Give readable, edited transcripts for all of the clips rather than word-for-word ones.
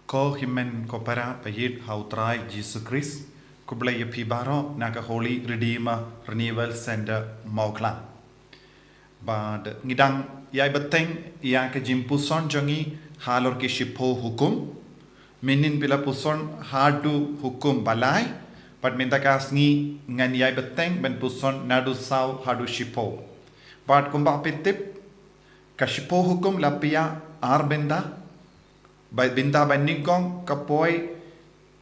Ko himen ko para payit hautrai Jesus Christ ko blay pibaro naga Holy Redeemer Renewal Center Mauklan. Bad ngidang yai beteng ia ke jimpuson jongi halor ke shipo hukum minin bila puson hadu hukum balai pat minta kasngi ngan yai beteng ben puson nadu sau hadu shipo. Bad kumba pitip ka shipo hukum lapia arbenda Baik binta bandingkong kapoi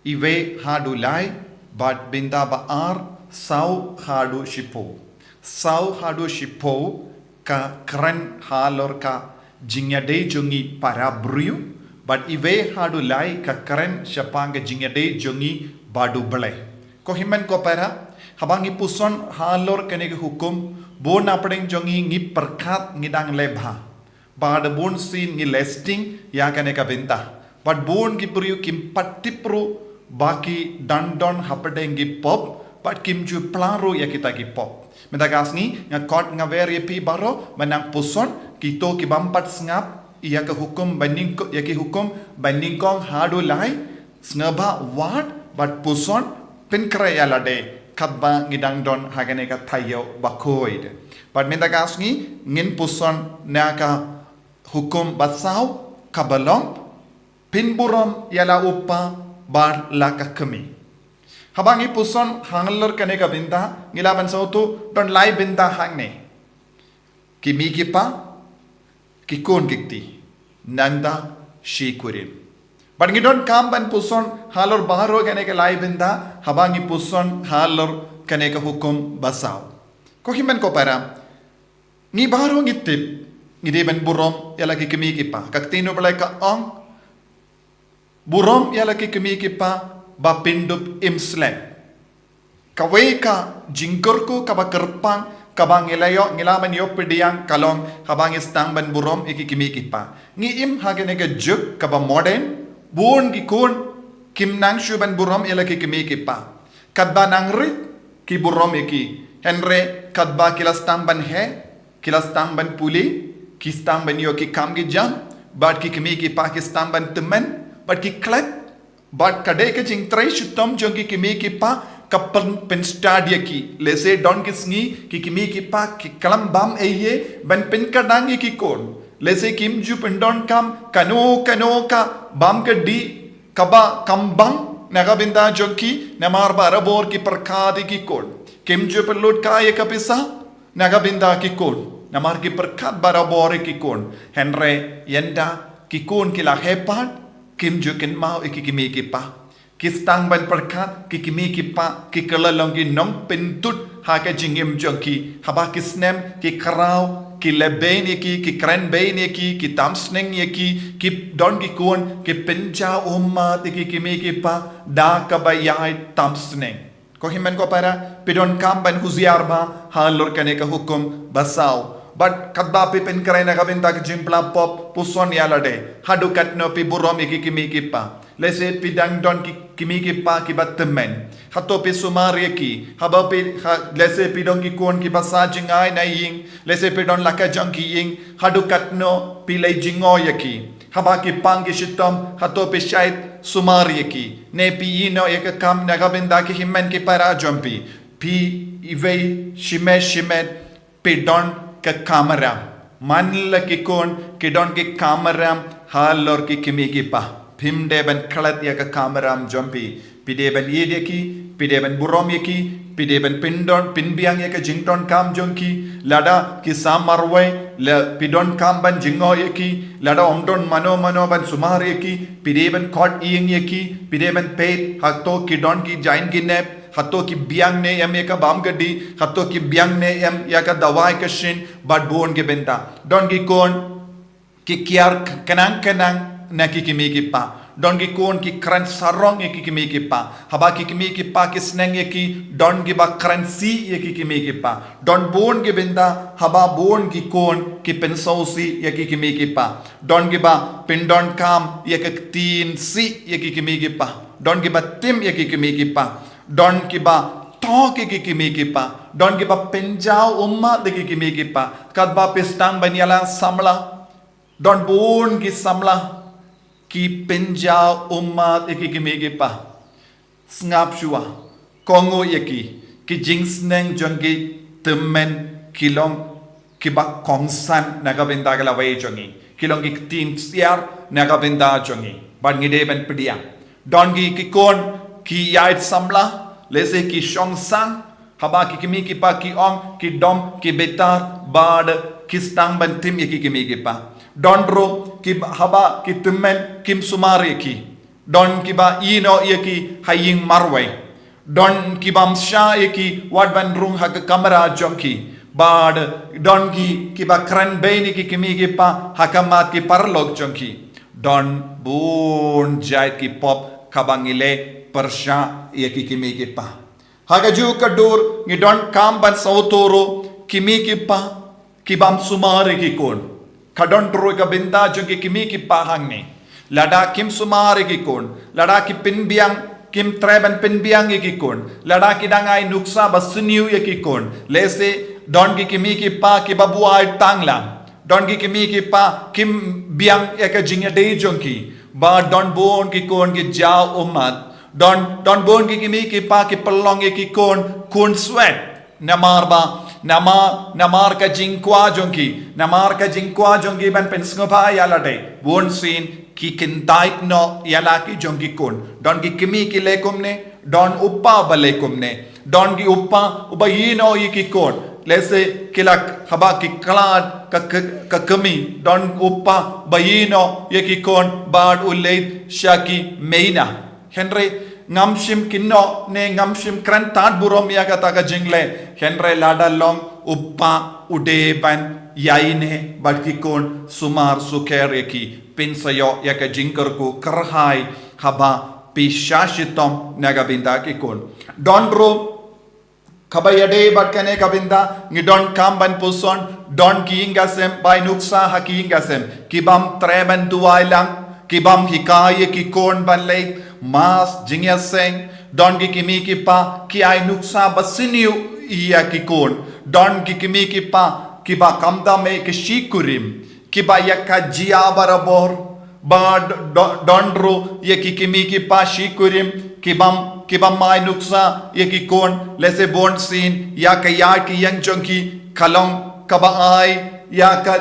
iwe hadu lai bat binta baar sau hadu shipo ka keren halor ka jingade jungi para briu bat iwe hadu lai ka keren syapanga jingade jungi badu bele ko himen ko para habangi puson halor kene hukum bon apeng jongi ngi perkat ngidang lebha Bada bon sin ngi listing ya kane ka benta. But bon ki puriu kim patipru baki dandon hapadengi pop but kim ju plaro ya kita ki pop. Menta kasni nga kot nga veri pi baro manang puson kito ki bampat sngap iya ka hukum banding ya ki hukum banding kong hadu lai snaba wat but puson pin kra ya lade kabba ngidang don hagane ka thayo bakoid. But menta kasni ngin puson na ka hukum basau kabalong pinburom yala upa bar laka kami habangi puson hanglor kane ka binta ngilaban sautu don lai binta hangne kimi kipa kikon kikti nanda shikurin bangi don kamban puson halor baharo kane ka lai binta habangi puson halor kane ka hukum basau ko himen ko para ni baharo ngitip Ngide ben burom yala ki kemi kipa kaktino balai ka ong burom yala ki kemi kipa ba pindup imslem kawe ka jingkor ko kaba kerpang kabang ilayo ngilaman yo pediang kalong habang istang ben burom iki kemi kipa ngi im hagene ka juk kaba modern bun ki kun kim nang shu ben burom yala ki kemi kipa kadba nang rit ki burom iki henre kadba kilas tamban he kilas tamban puli Kistam ban yo ki kam ki jam bat ki kemi ki Pakistan ban temen bat ki klet bat kade ke jing trai shutam jong ki kemi ki pa kapan pen stadia ki lese don ki sngi ki kemi ki pa ki kalam bam eye ban pen kadang ki kon lese kim ju pendon kam kano ka bam ka di kaba kambang naga binda jong ki namar barabor ki perkadi ki kon kim ju pelot ka ye kapisa naga binda ki kon Namar ki perkat barabore ki kon henre yenda ki kon ki la hepat kim jukin mau iki kimi ki pa kistang ban perkat ki kimi ki pa ki kalalong ki nom pentut ha ka jingim jongki haba kisnem ki karau ki leben ki kren ben ki tamsneng ki don ki kon ki penja umma ki kimi ki pa da ka bayai tamsneng ko himen ko para pidon kam ban huziar ba halor kane ka hukum basau But kadba pi pen kray na kabinta ki jimpla pop puson yalade hadu katno pi burom iki kimi kipa lese pi dangdon ki kimi kipa ki battemen hato pi sumari ki haba pi lese pi dong ki kon ki basa jingai na ying lese pi don laka jong ki ying hadu katno pi lay jingo yaki haba ki pang ki shitom hato pi shait sumari ki ne pi yino yaka kam na kabinta ki himmen ki para jompi pi ive shimet pi don ke kameram manla ki kon ki don ki kameram halor ki kimi ki pa phimde ben khalat ya ka kameram jompi pide ben yede ki pide ben burom ye ki pide ben pindon pinbiang ya ka jington kam jongki lada ki samarwai la pidon kam ban jingo ye ki lada omdon mano ban sumar ye ki pide ben khot yeng ye ki pide ben pet hakto ki don ki jain ki nep hato ki biang ne yam ka bam gadi hato ki biang ne yam ya ka dawai ka shin bad bon ke benta don ki kon ki kiar kanang na ki kimi ki pa don ki kon ki kran sarong ki kimi ki pa haba ki kimi ki pa ki sneng ki don ki ba currency ki kimi ki pa don bon ke benta haba bon ki kon ki pensausi ki kimi ki pa don ki ba pindon kam ka tin si ki kimi ki pa don ki ba tim ki kimi ki pa Don kiba to ki kimi kipa don kiba penjau umma de kimi kipa kadba pistang banyala samla don bun ki samla ki penja umat iki kimigi pa ngap shua kongo yaki ki jingsneng jongi temen kilong kiba kongsan nagabinda gala way jongi kilong ki team siar nagabinda jongi ban ngide ben pedia dongi ki kon ki yait samla lese ki shong sang haba ki kimi ki pa ki ong ki dom ki betar bad ki stang ban tim yaki kimi ki pa Dondro ki haba ki temen kim sumari ki don ki ba ino yaki haying marway don ki bam sha yaki wat ban rung hak kamera jonki bad don ki ba kran beini ki kimi ki pa hakamat ki parlog jonki don bun jai ki pop kabangile persha yaki kimi ki pa hagaju kadur ni don kam ban sautoro kimi ki pa ki bam sumari ki kon kadon tro ka binda jongi kimi ki pahang ni lada kim sumare ki kon lada ki pinbiang kim treben pinbiang ki kon lada ki dangai nuksa basuniu ki kon lese don ki kimi ki pa ki babuai tangla don ki kimi ki pa kim biang ka jingya dei jongi ba don bon ki kon ki jao umat don bon ki kimi ki pa ki pelong ki kon sweat namar ka jingkwa jongi ban pensngopa yalade won sin ki kintait no yala ki jongi kun don ki kimi ki lekum ne don uppa balekum ne don ki uppa ubayino ki kun lese kilak haba ki klad ka kami don uppa bayino ki kun bad ulait shaki meina henry ngamshim kinno ne ngamshim kran tat burom ya kata ka jingle henry lada long uppa ude ban yaine badki kon sumar suker yaki pinsayo yaka jinkar ko karhai haba pishashitom nagabinda ki kon donro kabayade batkane kabinda ngidon kamban puson don kiingasem by nuksa hakiingasem kibam treben duailang kibam hikaye ki kon banlay mas jingya seng don ki kimi ki pa ki ay nuksa basiniu iya ki kon don ki kimi ki pa ki ba kamda me ki shikurim ki ba yakka jia barabor ba donro ye ki kimi ki pa shikurim ki bam mai nuksa ye ki kon lese bon sin ya ka ya ki yang jonki kalong ka ba ai ya ka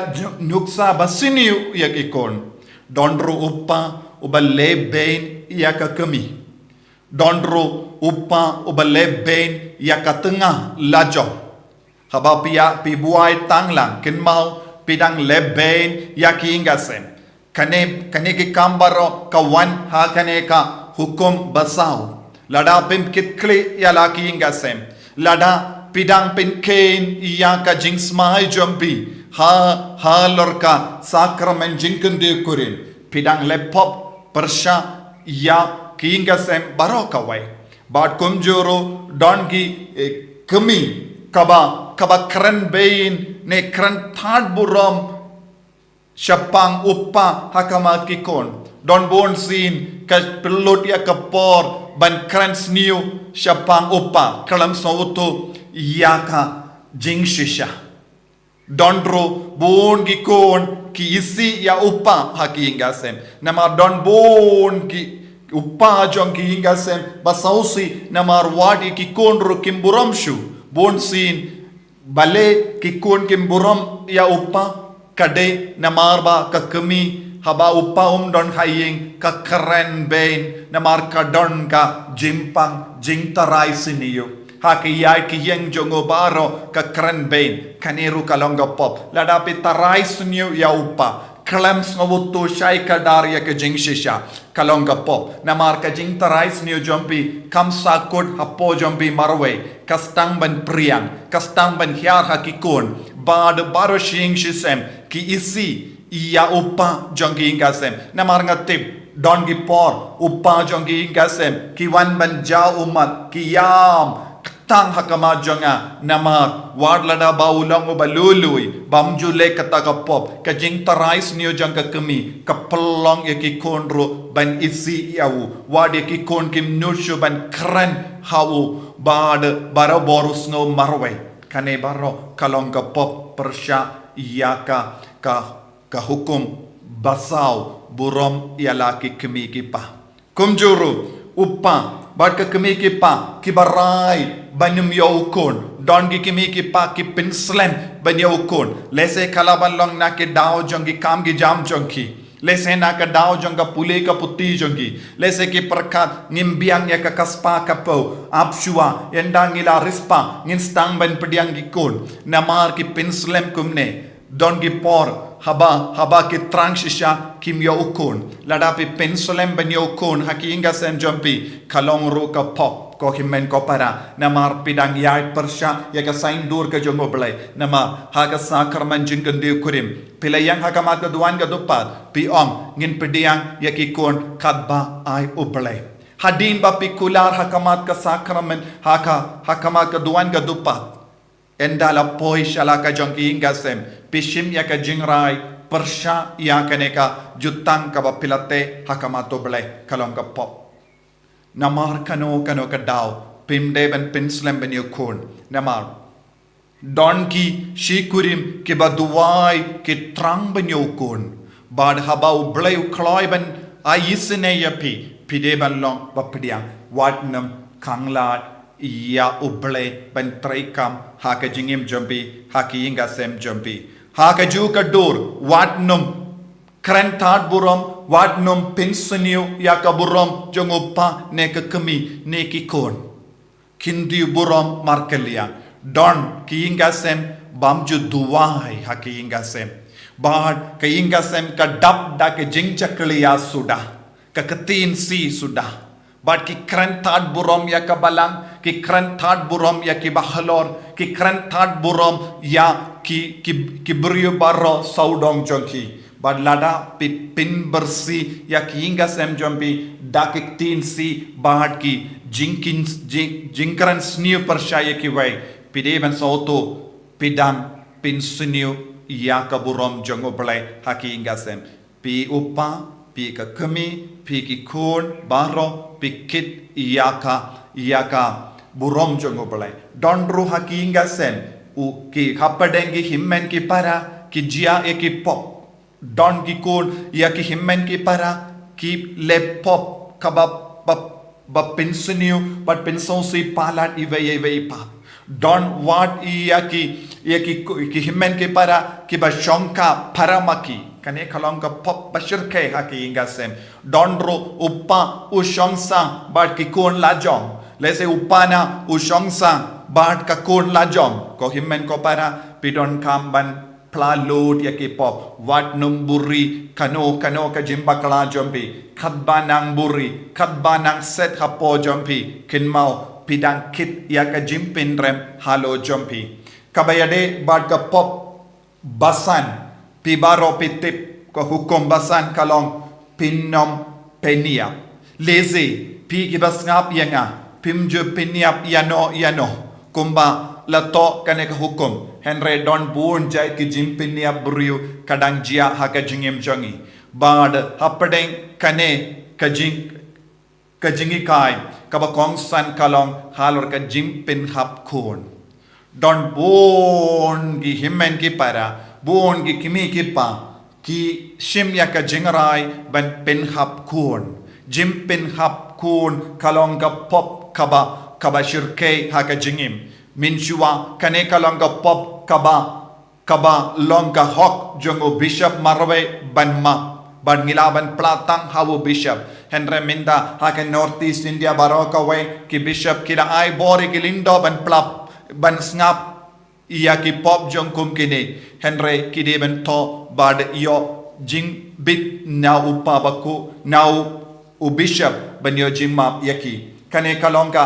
nuksa basiniu ye ki kon donro uppa uballe bein ya ka kami donro uppa uballe bein ya ka tengah lajo haba pia pi buai tanglang ken mau pidang lebein ya ki ingasem kane ki kambaro ka wan ha kane ka hukum basau lada pim kitkli ya la ki ingasem lada pidang pin kain ya ka jingsmai jompi ha lorka sakramen jinkende kurin pidang lepop persha ya ki ingasem barokawai bad kumjoro dongi kami kaba kran bein ne kran thad buram shapang uppa hakamat ki kon don bon sin ka pelot ya kapor ban kran sniu shapang uppa kalam sauto yaka jingshisha dondro bon ki kon ki isi ya uppa hakingasem nama don bon ki uppa jong ki ingasem basausi namar wadi ki konro kimburam shu bon sin bale ki kon kimburam ya uppa kade namarba ka kami haba uppa don haying ka karen bein namar ka don ka jimpang jingtarai siniyo haki yai ki yang jongo baro ka karen bein kaniru kalonga pop ladapi tarai siniyo ya uppa klams ngobuto shai kadaria ke jingshisha kalonga pop namar ka jingtarai siniyo jompi kamsa kod hapo jompi marwe kastang ban priang kastang ban hiar hakikon bad baro shing shisem ki isi iya uppa jongi ingasem namar ngatip don gi por uppa jongi ingasem ki wan ban ja umat ki yam tang hakama jonga namar wad lada baulang balului bamjule kata ka pop ka jing tarais niyo jang ka kami ka pelong ki konro ban isi yau wad ki kon kim nushu ban kran hau bad bara borus no marwe kane baro kalong ka pop persya iya ka hukum basau burom ialah ki kemi kipa kumjuru upa bat ke kemi kipa kibarai banum yaukon don ki kemi kipa ki pinslen ban yaukon lese kalaban long na ke dao jongi kam gi jam jongi lese na ka dao jonga pule ka putti jongi lese ki perkat ngimbiang ya ka kaspa ka po apshua endang ila rispa ngin stang ban pediang gi kon namar ki pinslem kumne don gi por haba ki transisha kim yo ukon lada pi pensolem ban yo kon hakinga sem jompi kalong ro ka pop ko himen ko para namar pidang yai persha ya ka sain dur ka jongo blai nama ha ka sakarman jingkan de kurim pilayang ha ka mat ka duan ka dupat pi om ngin pediang ya ki kon kadba ai ublai hadin ba pi kular ha ka mat ka sakramen ha ka mat ka duan ka dupat endala poi shala ka jongki inga sem pishim ya ka jingrai persha ya ka neka jutang ka ba pilate ha ka mat ublai kalong ka pop namar kano ka daw pimde ben pinslem ben yokon namar don ki shikurim ke baduai ke trang ben yokon bad haba ublai ukloi ben ayisne yapi pide ban long bapdiang watnam kanglat ya ublai ben traikam ha ka jingim jombi ha ki inga sem jombi ha ka ju ka dur watnum Kerentat burom, watnum pinseniu ya ka burom jongopa ne ka kemi ne ki kon. Kindi burom markelia. Don ki inga sem bamju duwai ha ki inga sem. Bad ka inga sem ka dap da ke jingchakliya sudah. Ka ketin si sudah. Bad ki kerentat burom ya ka balang, ki kerentat burom ya ki bahalor, ki kerentat burom ya ki beriu baro saudong jongki. Bad lada pin bersih ya ki inga sem jompi dakik tin si bahad ki jingkran sniu persyaya ki wai pide ban soto pidang pin sniu ya ka burom jongo belai haki inga sem pi upa pi ka kemi pi ki kon baro pi kit ya ka burom jongo belai donru haki inga sem u ki hapadengi himmen ki para ki jia e ki pop don ki kon ya ki himmen ki para ki lepop kabab ba penseniu but pensão si palat ive pa don what ya ki himmen ki para ki ba shonka paramaki kane kalonga pop bashirke haki ingasem don ro uppa ushongsa but ki kon lajong lese upana ushongsa but ka kon lajong ko himmen ko para pidon kamban plalod ya ki pop wat numburi kano ka jimba kala jompi khatbanang buri khatbanang set hapo jompi kinmau pidang kit ya ka jimpin rem halo jompi kabayade bad ka pop basan pibaro pitip ko hukum basan kalong pinnom penia leze pi ki basngap yanga pimjo peniap yano kumba lato kane ka hukum henre don buon jai ki jimpin ya buriu kadang jia haka jingim jongi bad hapadeng kane kajingi kai kaba kong san kalong halor ka jimpin hap kon don buon ki himmen ki para buon ki kimi ki pa ki shim ya ka jingrai ban pin hap kon jimpin hap kon kalong ka pop kaba shirke haka jingim minshua kane kalonga pop kaba longa hok jongo bishop marwe banma ban ngilaban platang hawo bishop henre minda hake northeast india baroka way ki bishop kira ai bori kilindo ban plap ban snap iya ki pop jongkum kini henre kide ben to bad yo jing bit na upabaku now u bishop ban yo jingma yaki kane kalonga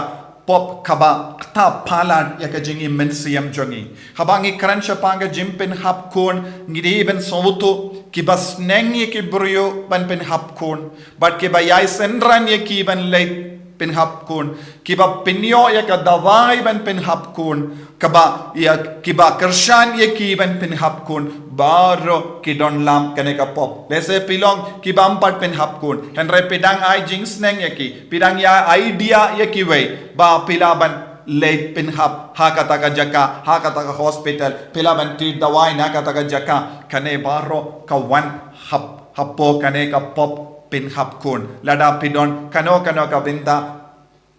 pop kaba ta palan ya ka jingi mensiam jongi habangi kransha panga jimpin hap kon ngidi ben soto ki bas nengi ki brio ban pen hap kon but ke ba yai sendran ye ki ban le pen hap kon ki ba pinyo ya ka dawai ban pen hap kon kaba ya ki ba kershan ye ki ban pen hap kon baro ki don lam kane ka pop lese pilong ki bam pat pen hap kon henre pedang ai jings neng ye ki pidang ya idea ye ki we ba pilaban late pin hap hakata ka jaka hakata ka hospital pilaban ti dawai na kata ka jaka kane baro ka wan hap hapo kane ka pop pin hap kun lada pidon kano ka binda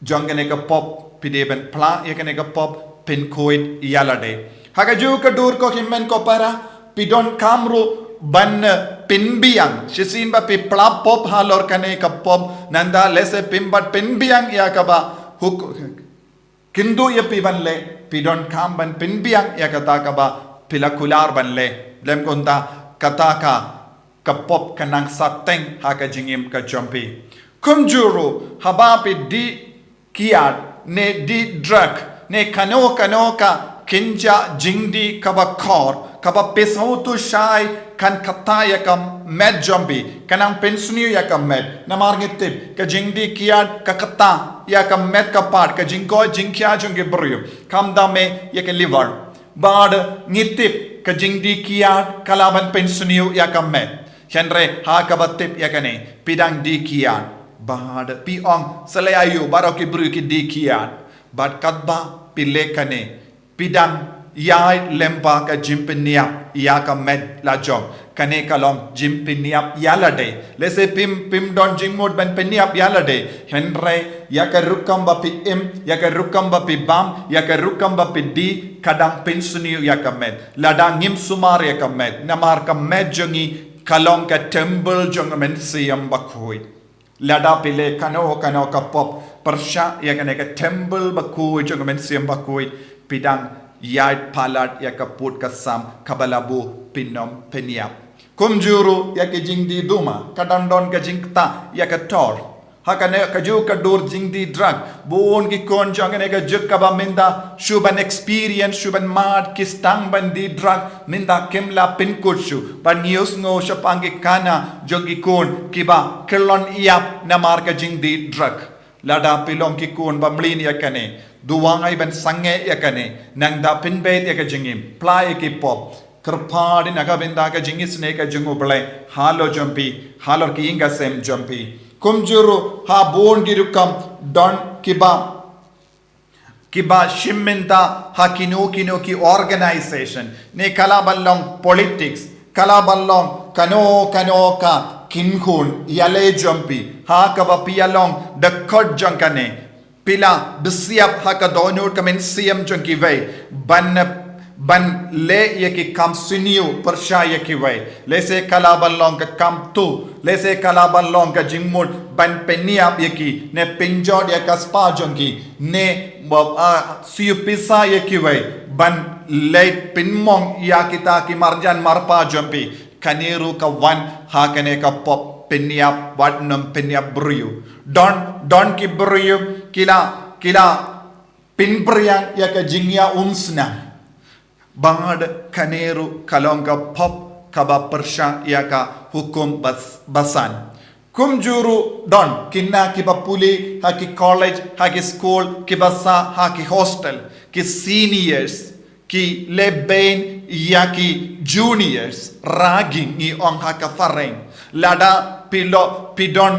jongane ka pop pideben pla yakane ka pop pin koit yalade haga ju ka dur ko himmen ko para pidon kamru ban pinbiang shisin ba pi pla pop halor kane ka pop nanda lese pimbat pinbiang yakaba huk kindu ya pibanle pidon kam ban pinbiang yakata kaba pilakular banle lem konda kataka kapop kanang sateng haka jingim ka jompi kumjuru habapi di kiat ne di drug ne kano ka kinja jingdi kaba kor kaba pesautu shai kan kataya kam med jompi kanang pensuniu ya kam med namarngitip ka jingdi kiat ka kata ya kam med ka part ka jingko jingkya jungi brio kam dame ya ka liver bad ngitip ka jingdi kiat kalaban pensuniu ya kam med henre ha kabatip yakane pidang di kian bad piong salayu baroki bruki di kian bad kadba pilekane pidang yai lempa ka jimpiniap ya ka med la jom kane kalom jimpiniap yalade lese pim don jingmod ban piniap yalade henre ya ka rukamba pi ya ka rukamba pi bam ya ka rukamba pi di kadang pensuniu ya ka med ladang ngim sumar ya ka med namar ka med jongi kalong ka temple jong men siam bakoi lada pile kano ka pop persha ya ka temple bakoi jong men siam bakoi pidang yai palat ya ka put ka sam kabalabu pinom peniap kumjuru ya ka jingdi duma kadandon ka jingta ya ka tor hakane kaju ka dur jingdi drug bon ki kon jangane ka jukaba minda shuban experience shuban mad ki stang bandi drug minda kemla pin kuchu ban news ngo shapangi kana jogi kon kiba kelon iap namar ka jingdi drug lada pilong ki kon bamlin yakane duwangai ban sange yakane nangda pinbet yak jingim play ki pop kerpadi naga binda ka jingis ne ka jungu ble halo jumpi halor ki inga sem jumpi kumjuru ha bon girukam don kiba shimminda ha kino ki organization ne kalaballong politics kalaballong kano ka kinkun yale jumpi ha kaba pialong the kod jankane pila bisiap ha ka donur kamen siam junki ve ban le yeki kam siniu persha yeki vai lese kalaballong ka kam tu lese kalaballong ka jingmut ban peniap yeki ne pinjod ya ka spa jongi ne siu pisa yeki vai ban le pinmong ya kita ki marjan marpa jompi kaniru ka wan ha kane ka pop peniap wadnam peniap briu don ki briu kila pinpriang ya ka jingya umsna bangad kaneru kalonga pop kaba persha yaka hukum basan kumjuru don kinna kiba puli haki college haki school kibasa haki hostel ki seniors ki leben yaki juniors ragging ni ong haka fareng lada pidon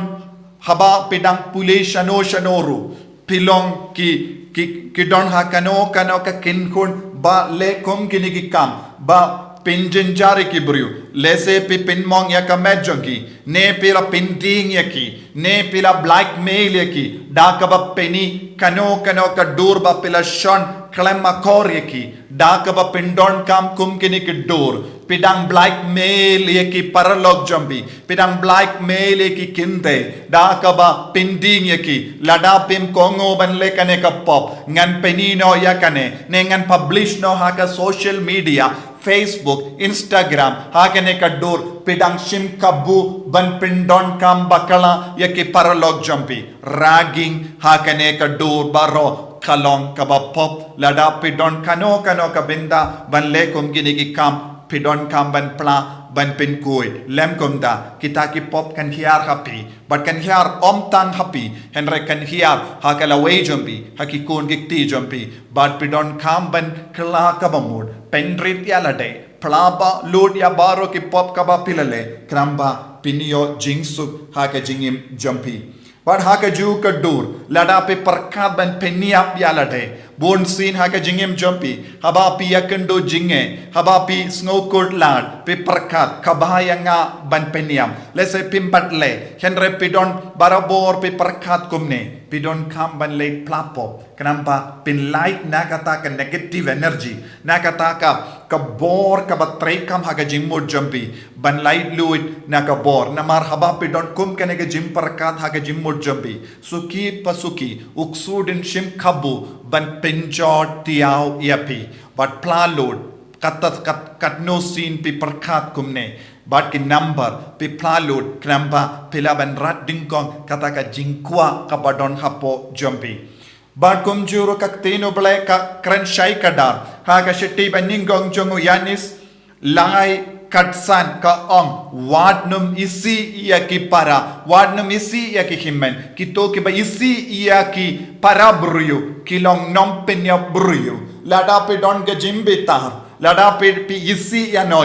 haba pidang puli shanoru pilong ki don hakano ka kinkun ba le kom kinigi kam ba pinjinjari ki briu lese pi pinmong ya ka medjongi ne pila pinting yaki ne pila blackmail yaki da ka ba peni kano ka dur ba pila shon klemma kor yaki da ka ba pindon kam kum kinigi dur pidang blackmail yaki paralog jombi pidang blackmail yaki kinde da ka ba pinding yaki lada pim kongo ban le kane ka pop ngan penino yakane ne ngan publish no ha ka social media Facebook, Instagram, hakane kadur, pidang shim kabu, ban pindon kam bakala, yaki paralog jumpi, ragging, hakane kadur, baro, kalong kabapop, lada pidon kano kabinda, ban lekum ginigi kam, pidon kam ban pla, ban pin kuy, lem kumda, kita ki pop kan hiar happy, but kan hiar tang happy, henre kan hiar, hakala way jumpi, hakikun gikti jumpi, but pidon kam ban kala kabamud, pendrit yalade plaba load ya baro ki pop kaba pilale kramba pinio jingsu haka jingim jumpi But haka ju kadur, lada pe perkat ban peniap yalade. Bon sin haka jingim jumpi, haba pi yakendo jinge, haba pi snowcourt lad, pe perkat, kabahayanga ban peniam. Let's say pimbatle, henre pidon barabor pe perkat kumne, pidon kam ban late plapo. Kenapa? Pin light nakata ka negative energy, nakata ka kabor ka batrekam haka jimmo jumpi, ban light luit nakabor, namar haba pidon kum kanega jim perkat haka jimmo jumpi, suki pasuki, uksudin shim kabu, ban pinjot tiaw yapi, but plalod, katnosin pi perkat kumne, but ki number pi plalod, knamba pilaban rat dingkong kataka jingkwa kabadon hapo jumpi. But kumjuro kaktino ble ka kren shai kadar, haka shiti baningong jongu yanis, lai katsan ka ong wadnum isi iya ki para wadnum isi iya ki himmen kito ki ba isi iya ki para bruyo kilong nom penya bruyo lada pe don ga jimbe tar lada pe pi isi ya no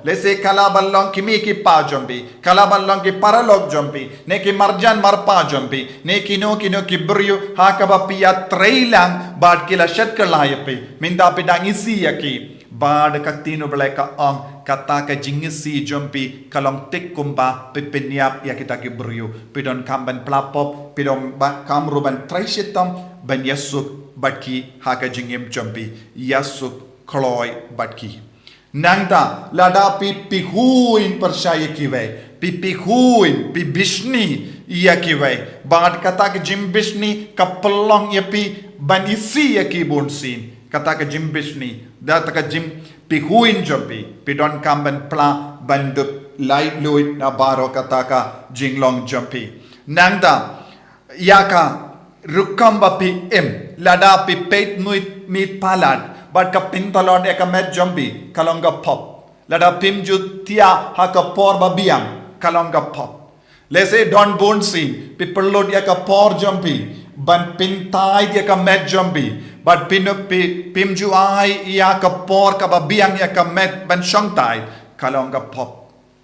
lese kala ballong kimi ki pa jombi kala ballong ki para log jombi ne ki marjan mar pa jombi ne kino ki bruyo haka ba pi ya trailang bad kila shat kalaya pe minda pe dang isi ya ki bad kaktino ble ka ong kata ka jingisi jompi kalong tik kumba pipiniap ya kita ki bruyo pidon kamban plapop pidon kamruban traishitam ban yasuk batki haka jingim jompi yasuk kloy batki nangda lada pihuin persaya kiwe pihuin pi bishni ya kiwe bad kata ka jim bishni kapelong ya pi ban isi ya ki bonsin kata ka jim bishni data ka jim pihuin jompi pidon kamban pla bandup light luit na baro kataka jinglong jompi nangda yaka rukamba pi lada pi peit mit palad but ka pintalon eka met jompi kalonga pop lada pimju tia haka por babiam kalonga pop lese don bonsin pi perlod yaka por jompi ban pintai yaka met jompi but pimju ai ya ka por ka babiang ya ka met ban shongtai kalonga pop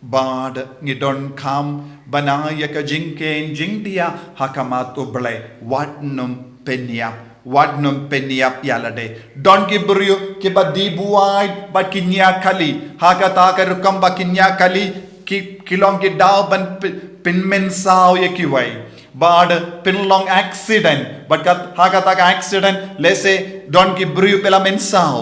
bad ngidon kam banaya ka jingken jingdia hakamato ble watnum peniap yalade don ki brio ki badi buai ba kinya kali hakata ka rukam ba kinya kali ki kilong ki daw ban pinmen saw ya ki wai bad pinlong accident but hakata ka accident lese don ki brio pela mensao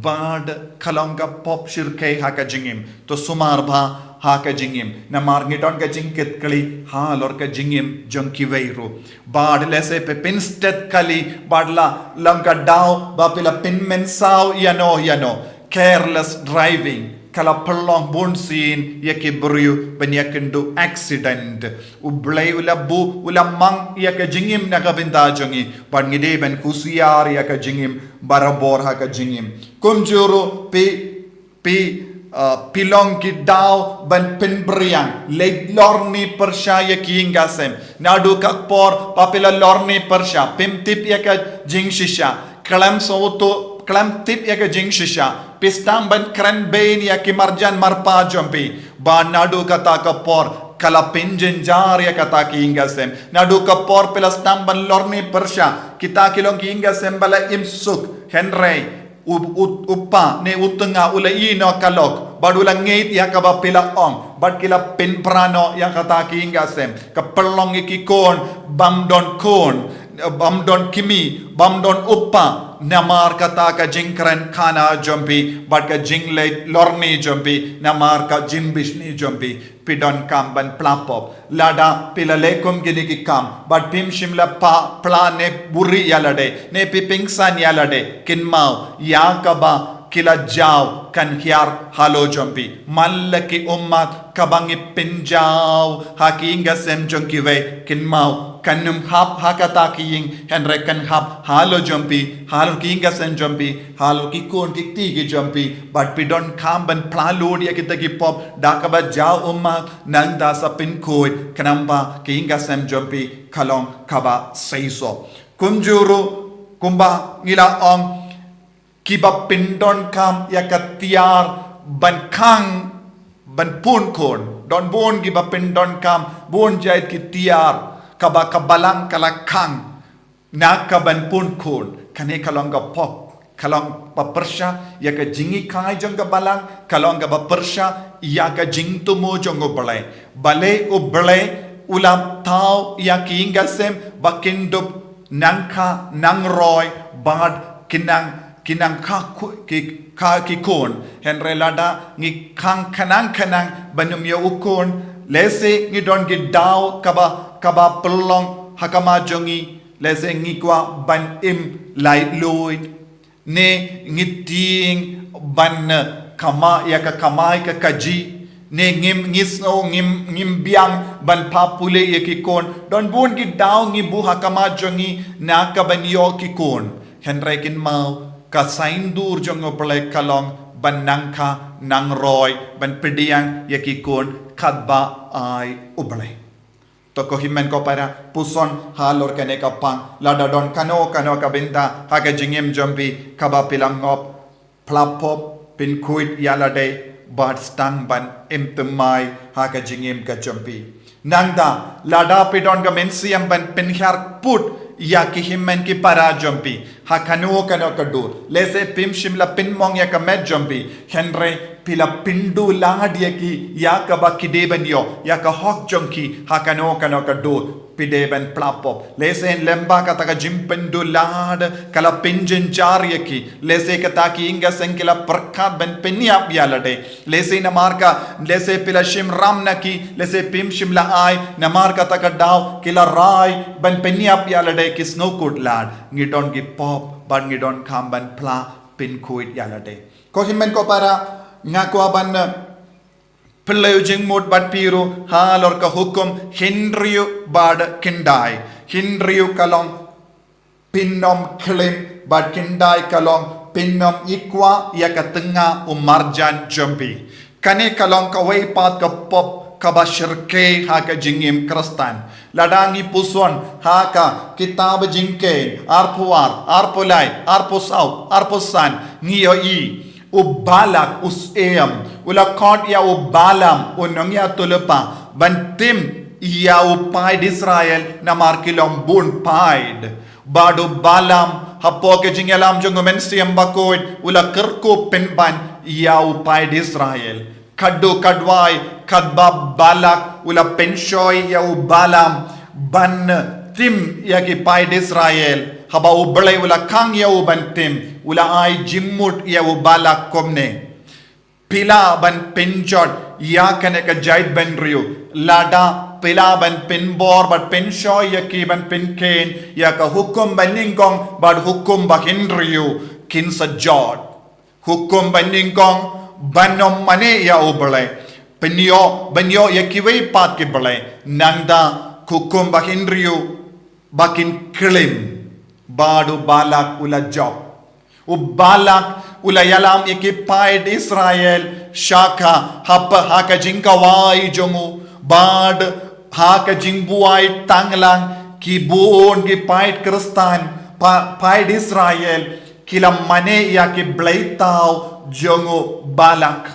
bad kalonga pop shirke haka jingim to sumar bha haka jingim na marngi don ka jingket kali ha lor ka jingim jonki veiro bad lese pe pinstet kali badla langka daw ba pela pin mensao yano careless driving kala perlong bonsin yake brio banyakendu accident ublay ulabu ulamang yaka jingim nakabinda jongi pangide ben kusiar yaka jingim barabor haka jingim kumjuro pilong ki daw ban pinbriang leg lorni persya yakingasem nadu kakpor papila lorni persya pimtip yaka jingshisha kalam soto kalam tip yaka jingshisha pistam ban kran bain ya kimarjan marpa jompi ba nadu kata kapor kala pinjin jar ya kata ki ingasem nadu kapor pelastam ban lorni persya kita kilong ki ingasem bala imsuk henry uppa ne utunga ulai no kalok badula ngeit ya kaba pila ong bad kila pin prano ya kata ki ingasem kapelong iki kon bamdon kimi bamdon uppa namar kata ka jingkran khana jompi bad ka jingle lorni jompi namar ka jimbishni jompi pidon kamban plapop lada pila lekum gini ki kam bad pim shimla pa plane buri yalade ne pipingsan yalade kinmau yakaba kila jaw kan hiar halo jompi mallaki ummat kabangi pinjaw hakinga sem jonki ve kinmau kanum hap hakata kiying henre kan hap halo jompi halo kinga sem jompi halo ki kon ki tigi jompi but pidon kamban plalod ya kita ki pop dakaba jaw ummat nanda sa pin koi kanamba kinga sem jompi kalong kaba seiso kumjuru kumba ngila ong kiba pindon kam ya katiar ban kang ban pun kon don bon kiba pindon kam bon jait ki tiar kaba kabalang kalakang nakaban pun kun kane kalong ga pop kalong papersha ya ka jingi kai jong ga balang kalong ga papersha ya ka jing tumo jong go bale o bale ulam tau ya ki ingasem bakindup nangka nangroy bad kinang ka ki kon henre lada ngi kang kanang banum ya ukon lese ngi don gi daw kaba pelong hakama jongi lese ngi kwa ban im lai loid ne ngi ting ban kama ya ka kamai ka kaji ne ngisno ngim biang ban papule ye ki kon don bun gi daw ngi bu hakama jongi na ka ban yo ki kon henre kin mau ka saindur jongo pele kalong ban nangka nangroy ban pediang ye ki kon kadba ai ubale to ko himen ko para puson halor kane ka pang lada don kano ka binta ha ka jingem jompi kaba pilangop plapop pin kuit yalade bad stang ban imtumai ha ka jingem ka jompi nangda lada pidon ga mensiam ban pinhar put ya ki himen ki para jompi ha kano ka dur lese pim shimla pin mong ya ka med jompi henry pila pindu lad ya ki ya ka ba kideben yo ya ka hok jonki ha kano ka dur pideben plapop lese lemba ka taka jimpendu lad kala pinjin jar ya ki lese ka taki inga senkila perkat ben penyap yalade lese na marka lese pila shim ram na ki lese pim shimla ai na marka taka daw kila rai ben penyap yalade ki snow coat lad ngidon gi pop ban ngidon kam ban pla pin kuit yalade ko himen ko para ngaku aban pelayu jing mut bat piru halor ka hukum hinriu bad kindai hinriu kalong pinom klim bad kindai kalong pinom ikwa ya ka tenga umarjan jombi kane kalong ka wei pat ka pop ka bashirke ha ka jingim kristan ladangi puson ha ka kitab jingke arpuar arpulai arpusau arpusan ngiyo i ubalak useam ula kod ya ubalam unong ya tulepa bantim ya upaid Israel na markilong bun paid badu balam hapo ke jingalam jongomen siam bakoid ula kerku penban ya upaid Israel kaddu kadwai kadbab balak ula penshoy ya ubalam ban tim ya ki paid Israel haba ubalay ula kang ya ubantim ula ay jimmut ya ubala komne pila ban pinjot ya kane ka jaid ben riu lada pila ban pinbor bat pinshoy ya ki ban pinken ya ka hukum baningkong bat hukum bahin riu kin sa jod hukum baningkong banom mane ya ubale banyo ya ki wei pat ki bale nangda hukum bahin riu bakin kilim badu balak ula job ubalak ulayalam ikipaid Israel shaka haka jingkawai jongu bad haka jingbuai tanglang kibun kipaid kristan paid Israel kila mane ya ki blaitau jongu balak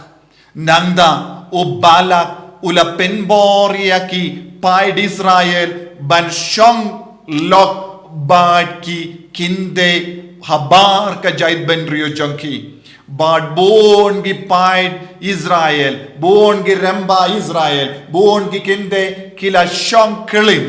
nangda ubalak ula penbor ya ki paid Israel ban shong lok bad ki kinde habar ka jaid ben rio jonki bad bon gi paid Israel bon gi remba Israel bon gi kinde kila shonkelim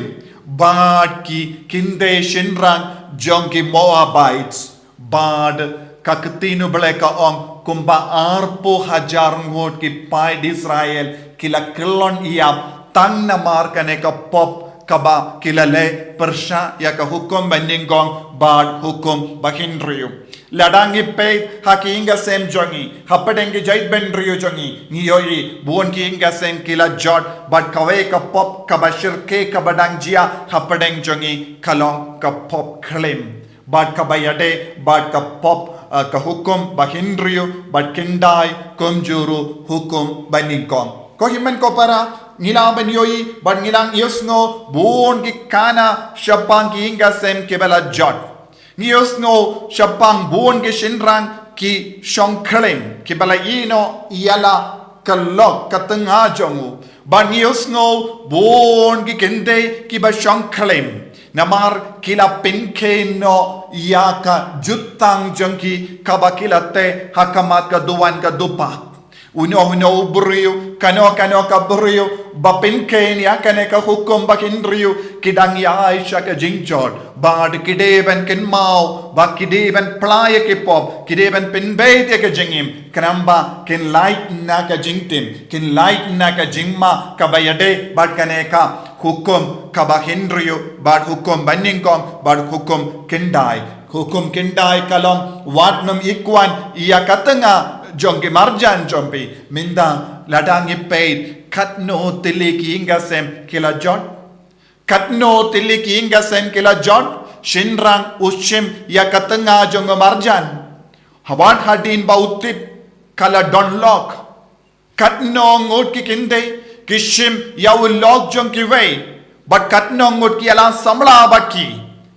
bad ki kinde shinrang jonki Moabites bad kakatinu beleka ong kumba arpo hajar ngot ki paid Israel kila kilon iap tang na markane ka pop kaba kilale persha ya ka hukum bandingong bad hukum bahinriu ladangi pe hakinga sem jongi hapadengi jaid ben riu jongi ngiyoi buon ki inga sem kila jot bad kawe ka pop kabashir ke kabadang jia hapadeng jongi kalong ka pop klim bad kabayade bad ka pop ka hukum bahinriu bad kindai kumjuru hukum bandingong ko himen ko para ngilang benyoyi ban ngilang yosno bon ki kana shapang ki inga sem kebela jot ngiyosno shapang bon ki shinrang ki shongkling kebela ino yala kalok katanga jongu Banyos ngo bon ki kende ki ba shonklem. Namar kila pinke no yaka jutang jangki kabakilate hakamat ka duwan ka dupat. Uno buriu kano ka buriu bapinke ya kane ka hukum bakindriu kidang ya aisha ka jingjol bad kideven kin mau ba kideven playa ke pop kideven pinbeit ka jingim kramba kin light na ka jingtim kin light na ka jingma ka bayade bad kane ka hukum ka bakindriu bad hukum baningkom bad hukum kindai kalong watnum ikwan ya katanga Jongi marjan jompi minda ladangi paid katno tiliki ingasem kila jot katno tiliki ingasem kila jot shinrang ushim ya katanga jongo marjan hawan hadin bautip kala don lock katno ngot ki kinde kishim ya ulog jongi way but katno ngot ki ala samla baki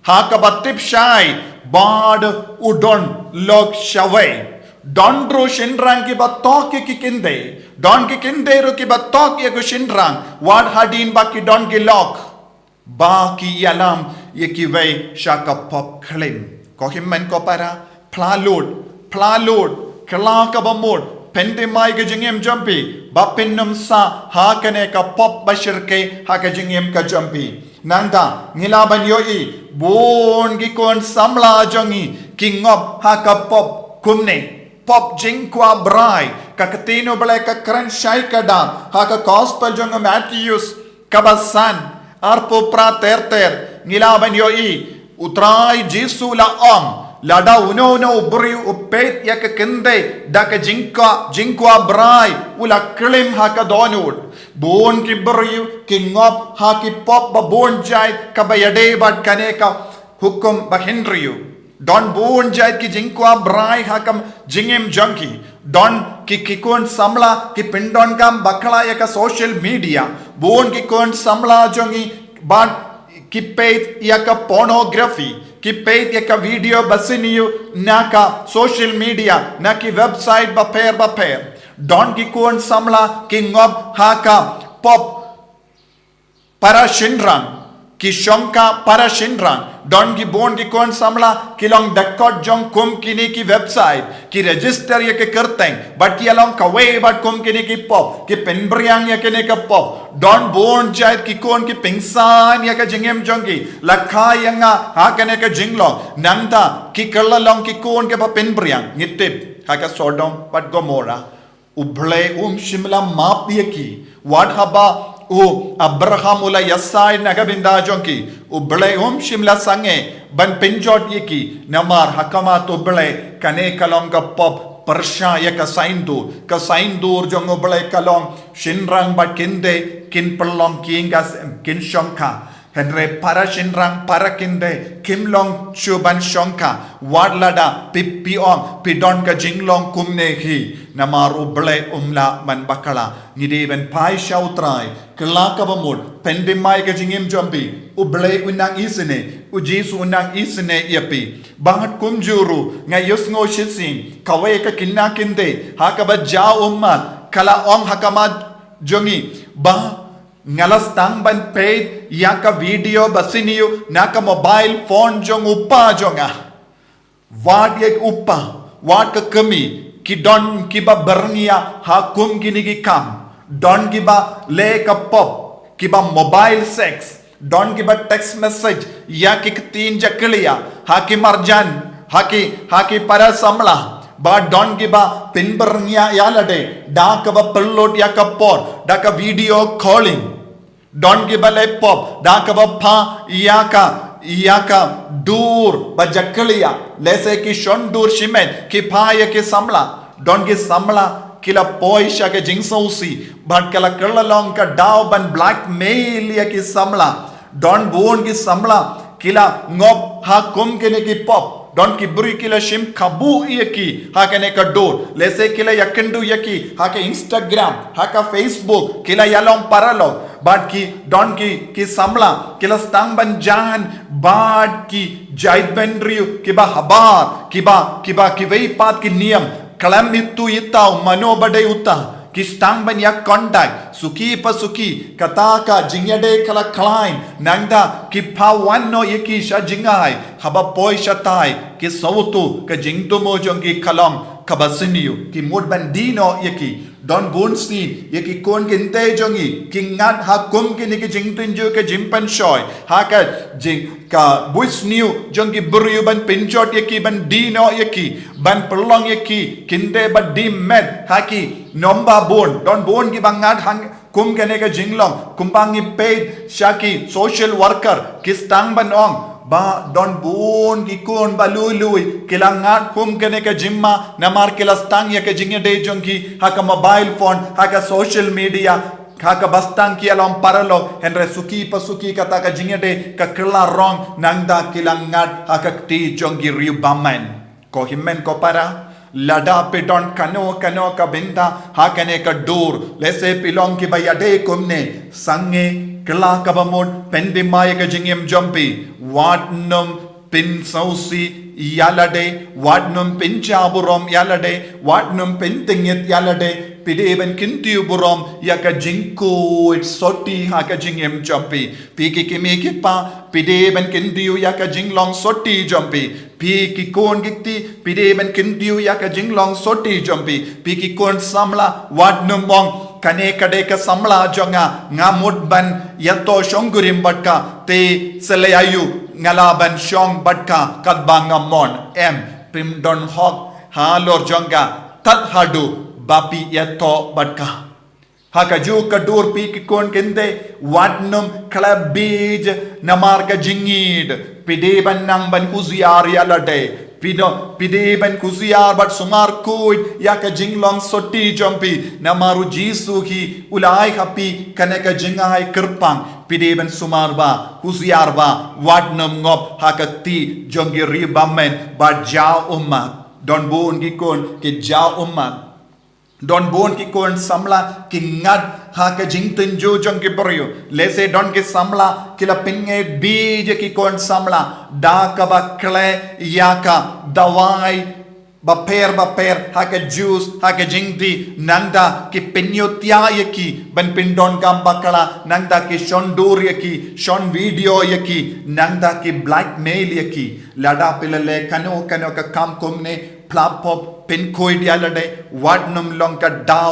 haka batip shai bad udon log shaway Don ro shinrang ki batok ki kinde don ki kinde ro ki batok ye go shinrang wad hadin ba ki don ki lock ba ki yalam ye ki way shaka pop klim ko himmen ko para plalud kala ka bamod pende mai ge jingem jampi ba pinnum sa ha kane ka pop bashir ke ha ka jingem ka jampi nanda ngilaban yoi bon gi kon samla jongi king of ha ka pop kumne Pop jingkwa brai kakatino bale ka kran shai kada haka gospel jonga Matthews kabasan arpo pra ter ngilaban yoi utrai jisu la om lada uno ubri upet yak kende daka jingkwa brai ula klim haka donut bon ki bri kingop haki pop ba bon jai kabayade bad kaneka hukum bahendriyu Don bon jait ki jingkwa brai hakam jingem junkie. Don ki kikon samla ki pindon kam bakala yaka social media. Bon ki kon samla jongi bad ki peit yaka pornography. Ki peit yaka video basiniyu naka social media naki website baper. Don ki kon samla ki ngob haka pop para shinrang. Ki shonka para shinrang don ki bon ki kon samla kilong dakot jong kum kini ki website ki register ye ke kerteng but ki along ka way but kum kini ki pop ki penbriang ye kene ka pop don bon jait ki kon ki pingsan ye ka jingem jong ki lakha yanga ha kene ka jinglong nanda ki kallalong ki kon ke pa penbriang ngitip ha ka sodom but gomora uble shimla map ye ki what haba O Abraham ula yasai nagabinda jonki uble shimla sange ban pinjot yiki namar hakama to ble kane kalong ka pop persha yaka saindur jong uble kalong shinrang bat kinde kin pelong kingas kin shonka henre para shinrang para kinde kimlong chuban shonka wadlada pippiong pidon ka jinglong kumne hi namar uble man bakala ngideven pai shautrai kelakabamud pendimai ka jingim jompi uble unang isine ujisu unang isine yapi bangat kumjuru ngayos ngo shisin kawe ka kinna kinde hakaba ja ummat kala ong hakama jongi ba ngalas tang ban paid yaka video basiniyu naka mobile phone jong uppa jonga wad yek uppa wad ka kami ki don ki ba bernia hakum kini ki kam don ki ba le ka pop ki ba mobile sex don ki ba text message ya ki tin jakliya haki marjan haki para samla ba don ki ba pinbernia yalade da ka ba pellot ya ka por da ka video calling don ki ba le pop da ka ba pha yaka dur ba jakliya lese ki shondur shimet ki phaya ki samla don ki samla kila poisha ke jingsausi but kala kallalong ka daw ban blackmail ya ki samla don bon ki samla kila ngop ha kum kene ki pop don ki buri kila shim kabu yaki ha kene ka dor lese kila yakendu yaki ha ka Instagram ha ka Facebook kila yalong paralog but ki don ki samla kila stang ban jan bad ki jait bendriu ki ba habar ki ba ki vei pat ki niyam kalam itu itau mano badai uta ki stang ban yak kontak suki pa suki kataka jingyade kala klein nangda ki pawan no yaki sha jingai haba poi shatai ki sautu ka jingtu mo jong ki kalong kabasiniu ki mod bandino yaki don bun sin yaki kon kinte jongi ki ngat ha kum ki ni ki jingtin jo ka jimpan shoy ha ka jing ka buis new jongi buru ban pinjot yaki ban dino yaki ban pelong yaki kinte ba dim med ha ki nomba bon don bon ki bangat hang kum kene ka jinglong kumpangi paid shaki social worker kistang ban ong ba don bun gikon balului kilangat kum kene ka jimma namar kilastang ya ka jingya de jongi ha ka mobile phone ha ka social media ha ka bastang ki along paralo henre suki pasuki kata ka jingya de ka kila rong nangda kilangat ha ka ti jongi riu bamen ko himmen ko para lada pe don kano ka binda ha kane ka dur lese pilong ki bayade kumne sange kela kabamod pendimaya ka jingim jompi watnum pin sausi yalade watnum pin chaburom yalade watnum pin tingit yalade pideban kintiu burom yaka jinku it soti haka jingim jompi piki kimiki pa pideban kintiu yaka jinglong soti jompi piki kon gikti pideban kintiu yaka jinglong soti jompi piki kon samla watnum mong kane kade ka samla jonga ngamut ban yato shongurim batka te selayu ngalaban shong batka kadbanga mon em pim don hok halor jonga tat hadu bapi yato batka hakaju kadur pi kon kende watnum klabij namar ka jingid pideban nang ban uziar yalade pideban kuziar bat sumar kuit yaka jinglong soti jompi namaru jisuhi ulai hapi kaneka jingai kerpang pideban sumar ba kuziar ba watnum ngop hakati jongi ribamen bat ja ummat don bon gikon ke ja ummat don bon ki kon samla ki ngad ha ka jingtin jo jong ki boryo lese don ki samla kila pinge bij ki kon samla da ka bakle yaka dawai baper ha ka juice ha ka jingdi nangda ki pinyotya yaki ban pindon kam bakala nangda ki shondur yaki shon video yaki nangda ki blackmail yaki lada pilale kano ka kam komne plapop pin koid yalade watnum long ka daw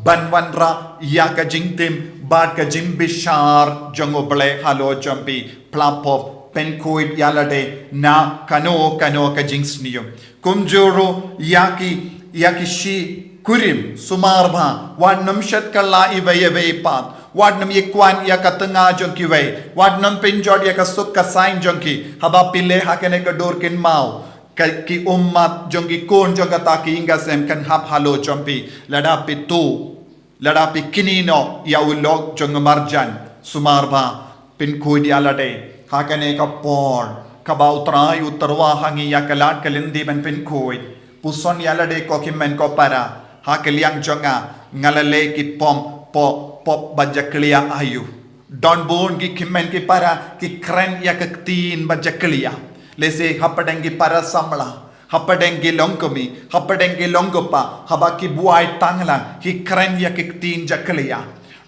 banwanra yaka jingtim bad ka jimbishar jongoble halo jampi plapop pin koid yalade na kano ka jingsniyo kumjoro yaki shi kurim sumarbha watnum shat kala ive pat watnum yekwan yakatanga jonki ve watnum pinjod yakasuk sain jonki haba pille hakene ka dorkin mau ki ummat jongi kon jongata ki inga sem kan hap halo jompi ladapi kinino ya ulog jong marjan sumarba pin kudi alade hakane ka por kabautrai utarwa hangi ya kalat kalindi ban pin koi puson yalade ko kimmen ko para hakaliang jonga ngalale ki pop bajakliya ayu don bon ki kimmen ki para ki kren ya kaktin bajakliya lese hapadengi para samla hapadengi longopa habaki buai tangla hi kren ya kiktin jakliya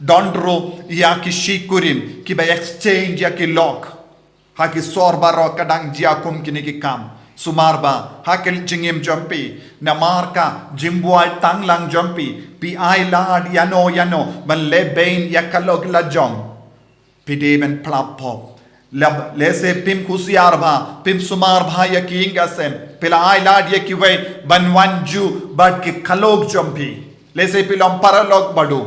dondro ya ki shikurim ki ba exchange ya ki lock ha ki sorbaro kadang jiakum kini ki kam sumarba hakil jingim jompi namarka jimbuai tanglang jompi pi ai lad yano ban lebain yakalog la jong pidemen plapop lese pim kusiar bha pim sumar bha yaking asem pila ai lad yakiwe banwanju bad ki khalog jompi lese pilom paralog badu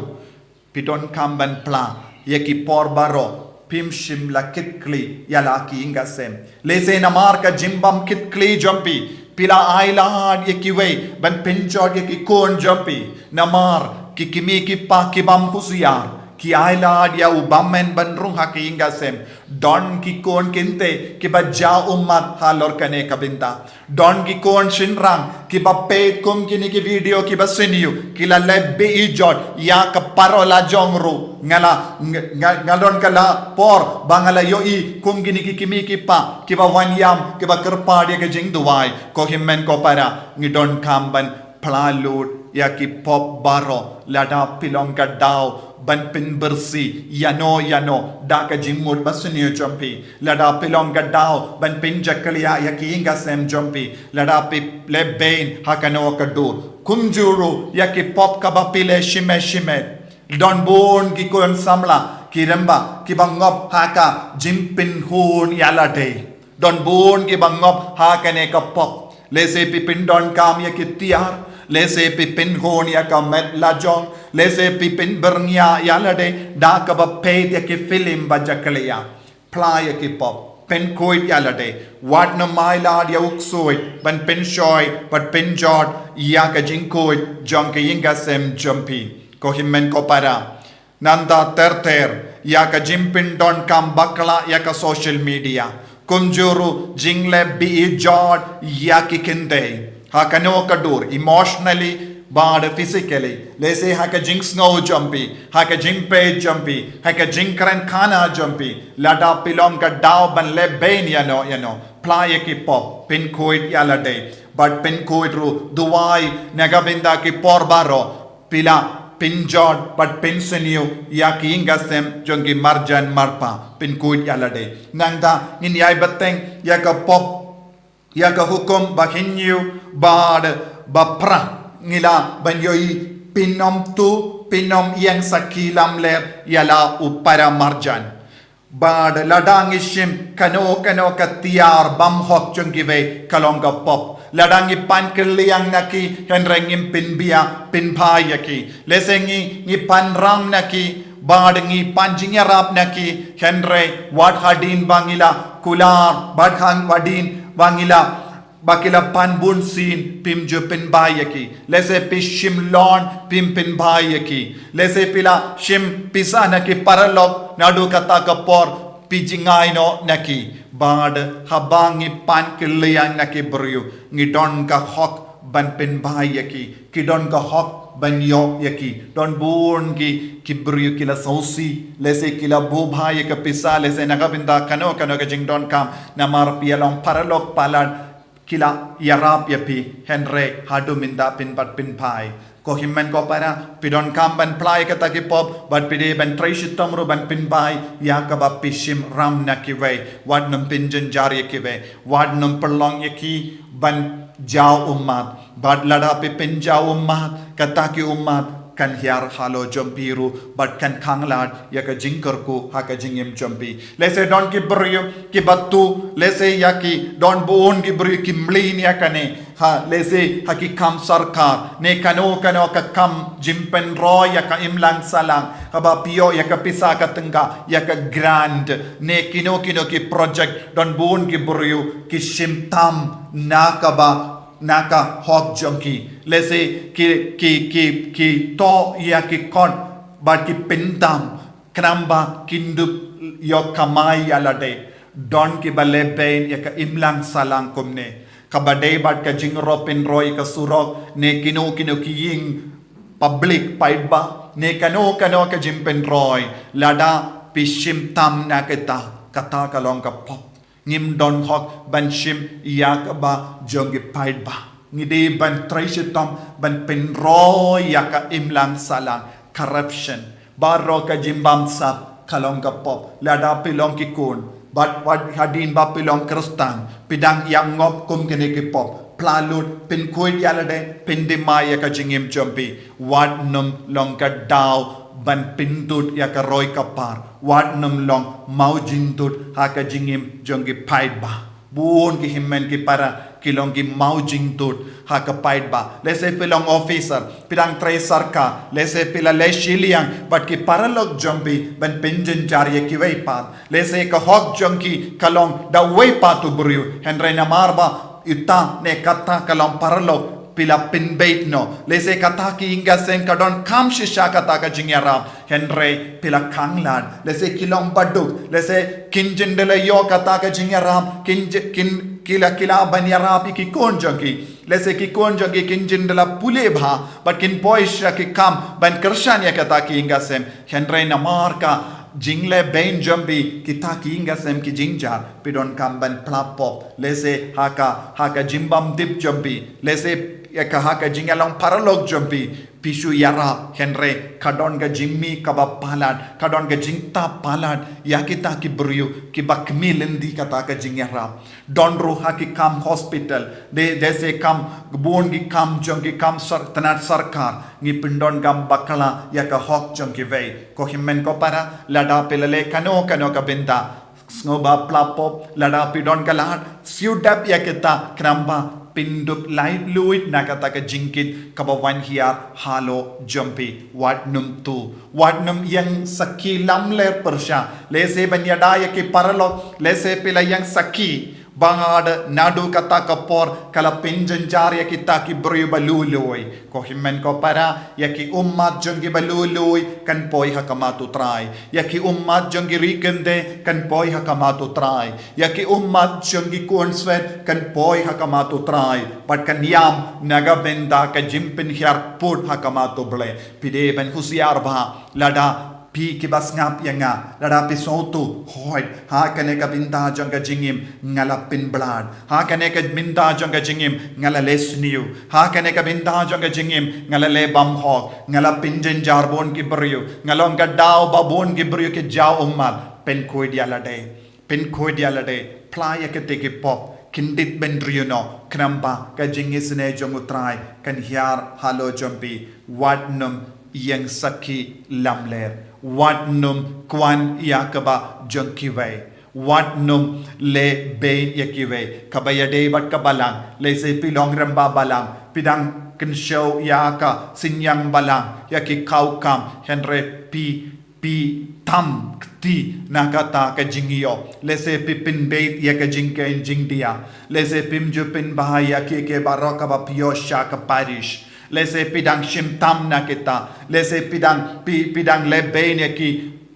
piton kamban pla yaki porbaro pim shimla kitkli yala ki ingasem lese namar ka jimbam kitkli jompi pila ai lad yakiwe ban pinjod yaki kon jompi namar ki kimi ki pa ki bam kusiar ki ailad ya ubamen banrung haki ingasem don ki kon kinte ki bajja ummat halor kane kabinta don ki kon shinrang ki bape kum kini ki video ki basiniu ki la lebbe ijot ya ka parola jongru ngalon kala por bangala yoi kum gini ki kimi ki pa ki ba wanyam ki ba kerpa dia ke jing duwai ko himmen ko para ngi don kamban pelalud yaki pop baro lada pilong kadau ban pin bersih yano daka jimut basunio jumpi lada pilong kadau ban pin jakalia yaki inga sem jumpi lada pi lebain hakano kadur kumjuru yaki pop kabapile shime don bon ki kon samla kiremba ki bangop haka jimpin hun yalate don bon ki bangop hakane ka pop lese pipin don kam yaki tiar lese pipin hun yaka met lajong lese pipin bernia yalade da ka ba pe yaki film bajakalia pla yaki pop pen koit yalade wat no mailad ya uksoi ban pen shoy but pen jot yaka jinkoit jonke yinga sem jumpy ko himmen ko para nanda terter yaka jimpin don kam bakla yaka social media kunjuru jingle bi jod yaki kinde hakano kadur emotionally bad physically lese haka jinx no jumpy haka jingpe jumpy haka jinkran khana jumpy lada pilom ka daw ban le bain yano play ki pop pin koit yalade but pin koit ru duwai nagabinda ki porbaro pila pinjod but pensionio yaki ingasem jongi marjan marpa pin koit yalade nangda nin yai bateng yaka pop yaka hukum bahinyu bad bapra ngila banyoi pinom yang sakilam ler yala upara marjan bad ladang ishim kano katiar bam hok jongive kalonga pop ladangi pan keliang naki henrengim pinbia pinpayaki lesengi ni panram naki badangi panjingarap naki henre wat hadin bangila kular badhang wadin bangila bakila panbun sin pim jo pinbayaki lese pishim lon pim pinbayaki lese pila shim pisana ki paralok nadu kata kapor pijingai no naki bad habangi pan kiliang naki beryu ngidon ka hok ban pinbayaki kidon ka hok ban yo yaki don bun ki beryu kila sausi lese kila bubhaya ka pisa lese nagabinda kano ka jingdon kam namar pialong paralok palad kila yarap yapi henre hadu minda pin bat pin pai ko himmen ko para pidon kam ban play kata ki pop bat pide ban traishitam ru ban pin pai yakaba pishim ram nakiwe wad num pinjen jari kiwe wad num perlong yaki ban jaw ummat bat lada pe pinjaw ummat kata ki ummat kan hiar halo jompiru but kan kanglat yaka jingkarku haka jingim jompi lese don ki beryu ki batu lese yaki don bon ki beryu ki mlin yakane ha lese haki kam sarkar ne kano ka kam jimpen roy yaka imlang salang haba pio yaka pisa ka tengga yaka grand ne kino ki project don bon ki beryu ki shimtam naka hok junkie lese ki to ya ki kon but ki pintam kramba kindup yo kamai alade don ki bale bain ya ka imlang salang kumne kabade bat ka jingro pin roy ka surok ne kino ki ying public paidba ne kano ka jimpen roy lada pishim tam na kata kalong ka pop ngim don hok ban shim yakaba jongi paidba ngide ban traishitam ban penroy yaka imlang salang corruption baro ka jimbam sap kalong ka pop lada pilong ki kun bat wat hadin ba pilong kristan pidang yang ngop kum kene ki pop plalut pin kuit yalade pin dimaya ka jingim jompi wat num long ka daw ban pintut yaka roy kapar wat num long mau jintut haka jingim jongi paidba buon ki himmen ki para kilong ki mau jintut haka paidba lese pilong officer pidang tray sarka lese pila leshiliang but ki paralog jombi ban pinjen jarye ki weipat lese ka hok jonki kalong da weipat ubru henre na marba ita ne kata kalong paralog pila pinbait no lese kata ki inga sen kadon kam shisha kata ka jingyara henre pila kanglad lese kilong baduk lese kinjindele yo kata ka jingyara kila banyara pi ki konjogi lese ki konjogi kinjindela pule bha but kin poisha ki kam ban krishanya kata ki inga sem henre na marka jingle bain jumbi kita ki inga sem ki jingjar pidon kam ban plapop lese haka jimbam dip jumbi lese ya kaha ka jingalong paralog jumpi pisu yara henre kadon ga jimmi kaba palat kadon ga jingta palat ya kita ki beriu ki bakmi lendi kata ka jingyara don roha ki kam hospital de se kam bon ki kam jong ki kam tanat sarkar ngi pindon gam bakala ya ka hok jong ki vei ko himmen ko para lada pelale kano ka benda ngoba plapop lada pidon kalat siudap ya kita kramba pindup light luit nakata ka jingkit kabawan hiar halo jumpi watnum yang saki lamle persya lese banyada ya ki paralo lese pila yang saki bangad nadu kata kapor kala pinjanjar ya kita ki beri baluloi ko himmen ko para ya ki ummat jongi baluloi kan poi hakamatu trai ya ki ummat jongi rikende kan poi hakamatu trai ya ki ummat jongi konsvet kan poi hakamatu trai pat kan yam naga benda ka jimpin hiar put hakamatu ble pide ben husiar ba lada pi ki bas ngap yanga lada pi sotu hoi ha kane ka binta janga jingim ngala pin blad ha kane ka binta janga jingim ngala lesniu ha kane ka binta janga jingim ngala le bam hok ngala pinjen jarbon ki brio ngalong ka dao babon ki brio ke jao ummal pen koidia lade playa ke te ki pop kindit bendriuno knamba ka jingisne jongutrai kan hiar halo jompi watnum yang saki lamler watnum kwan yakaba jonkiway watnum le bein yakiway kabayade bat kabalang le se pilong ramba balang pidang kenshow yaka sinyang balang yaki kaukam henre pi tam kti nakata ka jingio le se pipin beit yaka jingke jingdia le se pimju pin bahaya ke baroka ba piosha ka parish lese pidang shimtam na kita lese pidang leben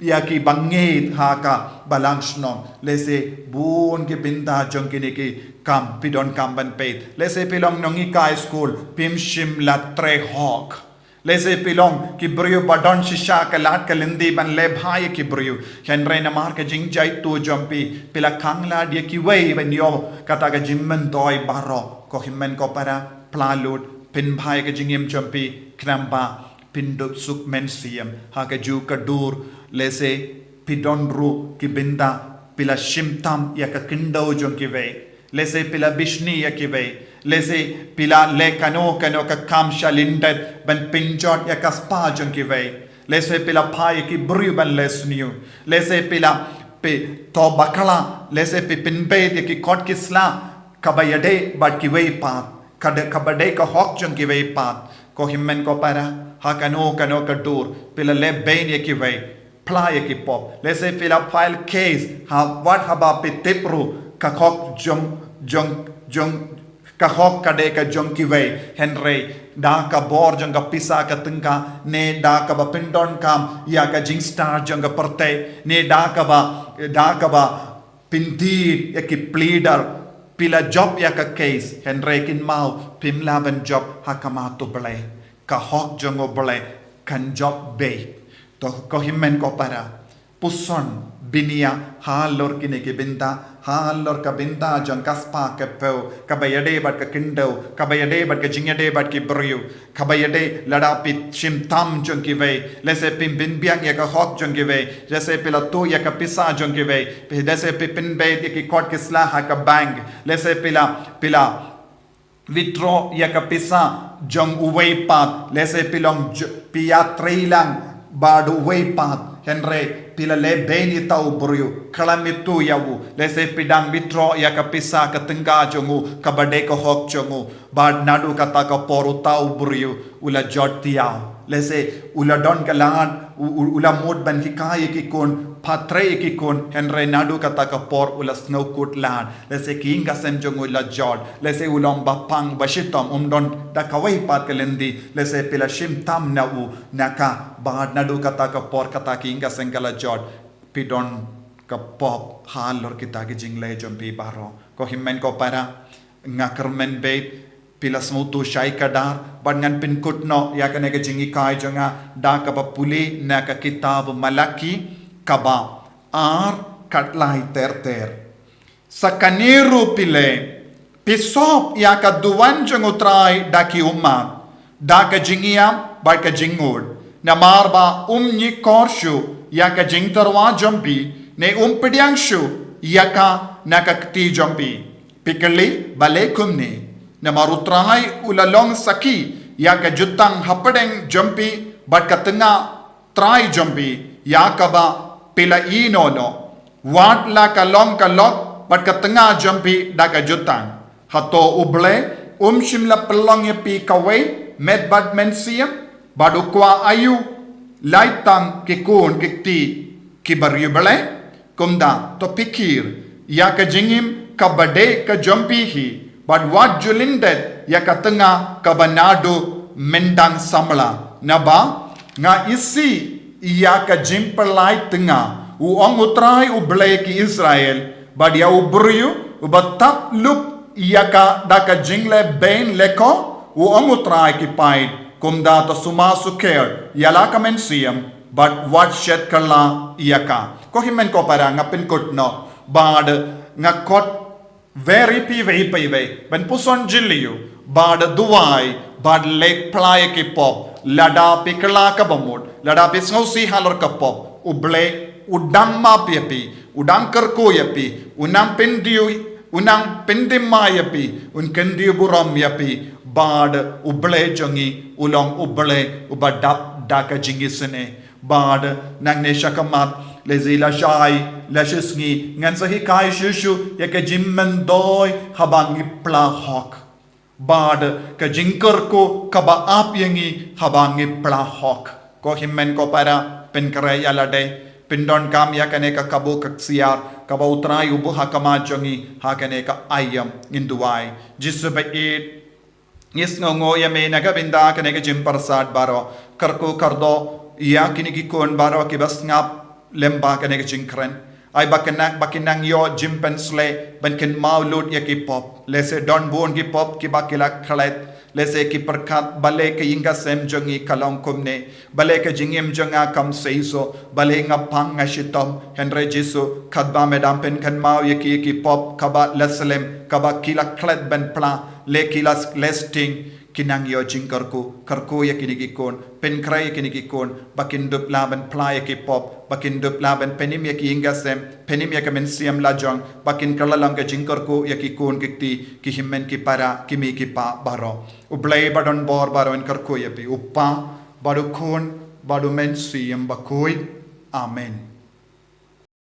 yaki bangit haka balangsno lese bun ki binda jongkini ki kam pidon kamban peit lese pilong nongi kai school pim shim la tre hok lese pilong ki brio badon shisha ka lat ka lindi ban le bhai ki brio henre na mar ka jingjai tu jompi pila khangla dia ki wei ban yo kata ka jimmen toy baro ko himmen ko para plalut pin bhai ka jingim jompi kramba pindup suk mensiam ha ka ju ka dur lese pidon ru ki binda pila shimtam ya ka kindo jong ki ve lese pila bishni ya ki ve lese pila le kano ka kam shalindat ban pinjot ya ka spa jong ki ve lese pila phai ki bru ban lesniu lese pila pe to bakala lese pe pinbe ya ki kot ki sla kabayade bat ki ve pa kabade ka hok jong ki ve pa ko himmen ko para ha kano ka dur pila le bein ya ki ve pla ya ki pop lese pila file case ha what haba pe tepru ka hok jong ka hok kade ka jong ki ve henry da ka bor jong ka pisa ka tengka ne da ka ba pindon kam ya ka jing star jong ka perte ne da ka ba pinti ya ki pleader pila job ya ka case henry kin mau pim laban job hakamato ble ka hok jongo ble kan job be to ko himmen ko para puson binia halor kine ke binta halor ka binta jong kaspa ke peu kabayade bat ka kindo kabayade bat ka jingade bat ki brio kabayade lada pit shim tam jong ki ve lese pim bin biang ya ka hok jong ki ve jese pila to ya ka pisa jong ki ve pe dese pin be ya ki kot ki sla ha ka bang lese pila withdraw ya ka pisa jong uway pat lese pilong pia trailang badu uway pat henry pila le beni tau buru kalamitu yawu lese pidang withdraw ya ka pisa ka tengga jongu ka bade ka hok jongu bad nadu kata ka poru tau buru ula jotia lese ula don kalan ula mod ban hikai ki kon patre ki kon henry nadu kata ka por ula snow coat land lese kinga sem jongu ula jod lese ulom bapang bashitom don da kawai pat kalendi lese pila shim tam na u naka bad nadu kata ka por kata kinga sengala jod pidon ka pop halor kita ki jingle jompi baro ko himmen ko para ngakermen bait pila smutu shai kadar bangan pin kutno ya kane ka jingi kai jonga da ka puli na ka kitab malaki kaba ar katlai ter sa kaniru pile Pisop ya ka duwan jeng utrai daki umat. Daka jingiam bar ka jingod. Na marba nyi korshu ya ka jing terwa jampi. Ne pidiangshu ya ka nakakti jampi. Pikali bale kumni. Na marutrai ulalong saki ya ka jutang hapadeng jampi bar ka tengah try jampi ya ka ba pila inono. Wat la ka long bar ka tengah jampi daka jutang. Hato uble shimla pelong pi kawai med bad mensiam badu kwa ayu laitang kikun kikti kibaryu bale kumda to pikir ya ka jingim ka bade ka jampi hi bad wat julindet ya ka tengah ka banado mendang samla naba nga isi ya ka jimpelai tengah uong utrai uble ki Israel bad ya ubryu ubatap lup Iyaka daka jingle bain leko uong utrai ki paid kumda to sumasuker yala ka mensiam but what shed kala iyaka ko himen ko para ngapin kutno bad ngakot very pive ben puson jiliu bad duwai bad lek play ki pop lada pikla ka bamod lada pisngausi halor ka pop uble udang ma piapi udang kerko yapi unang pendiu unang pendima yapi un kendi buram yapi bad uble jongi ulong uble ubadap daka jingisene bad nang ne shakamat lezila shai lashisngi ngan sahi kai shushu yaka jimmendoi habangi pla hok bad ka jinkar ko kaba ap yangi habangi pla hok ko himmen ko para penkare yalade Pindon kam ya kane ka kabo kaksiar kaba utrai ubu hakama jongi hakane ka ayam induai jisu ba it yes ngo ya me naga binda kane ka jim parsad baro karko kardo ya kini ki kon baro ki bas ngap lemba kane ka jingkren ay bakinang yo jim pensle ban ken maulud ya ki pop lese don bon ki pop ki bakila khalet lese ki perkat bale ke inga sem jongi kalong kumne bale ke jingim jonga kam seiso bale ngapang ngashitom henre jisu khadba medam pen kan mau yeki ki pop kaba leslem kaba kila klet ben pla le kila lesting kinang yo jingkarku karku yakini ki kon pen krai yakini ki kon bakindup laban pla yeki pop bakindup laban penim yeki inga sem penim yakamen siam lajong bakin kalalam ke jingkarku yeki kon kikti ki himmen ki para kimi ki pa baro ublay badon bor baro en karku yapi uppa badu kon badu men siam bakoi amen.